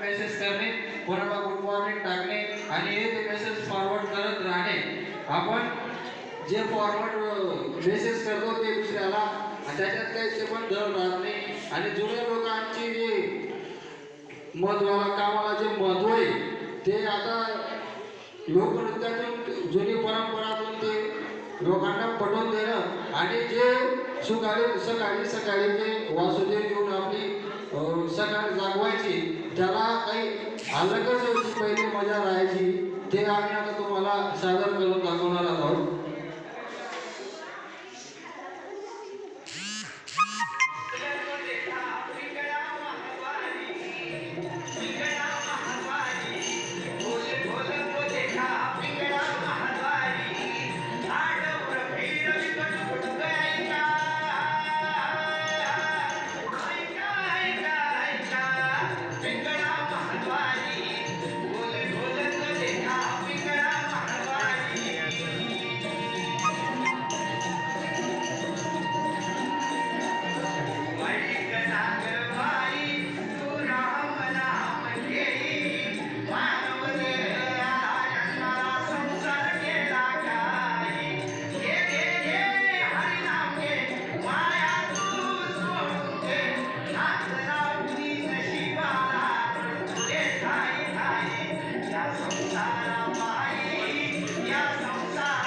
Message करणे, कोणाला good morning टाकणे आणि हे ते मेसेज फॉरवर्ड करत राहणे. आपण जे फॉरवर्ड मेसेज करतो ते दुसऱ्याला त्याच्यात काही ते पण धड राहत नाही. आणि जुन्या लोकांची जे महत्वाला कामाला जे महत्व आहे ते आता लोकनृत्यातून जुनी परंपरातून ते लोकांना पटवून देणं आणि जे सकाळी सकाळी ते वासुदेव घेऊन आपली सकाळ जागवायची त्याला काही अलगच होती पहिली मजा राहायची. ते आम्ही आता तुम्हाला सादर करून दाखवणार आहोत. संसार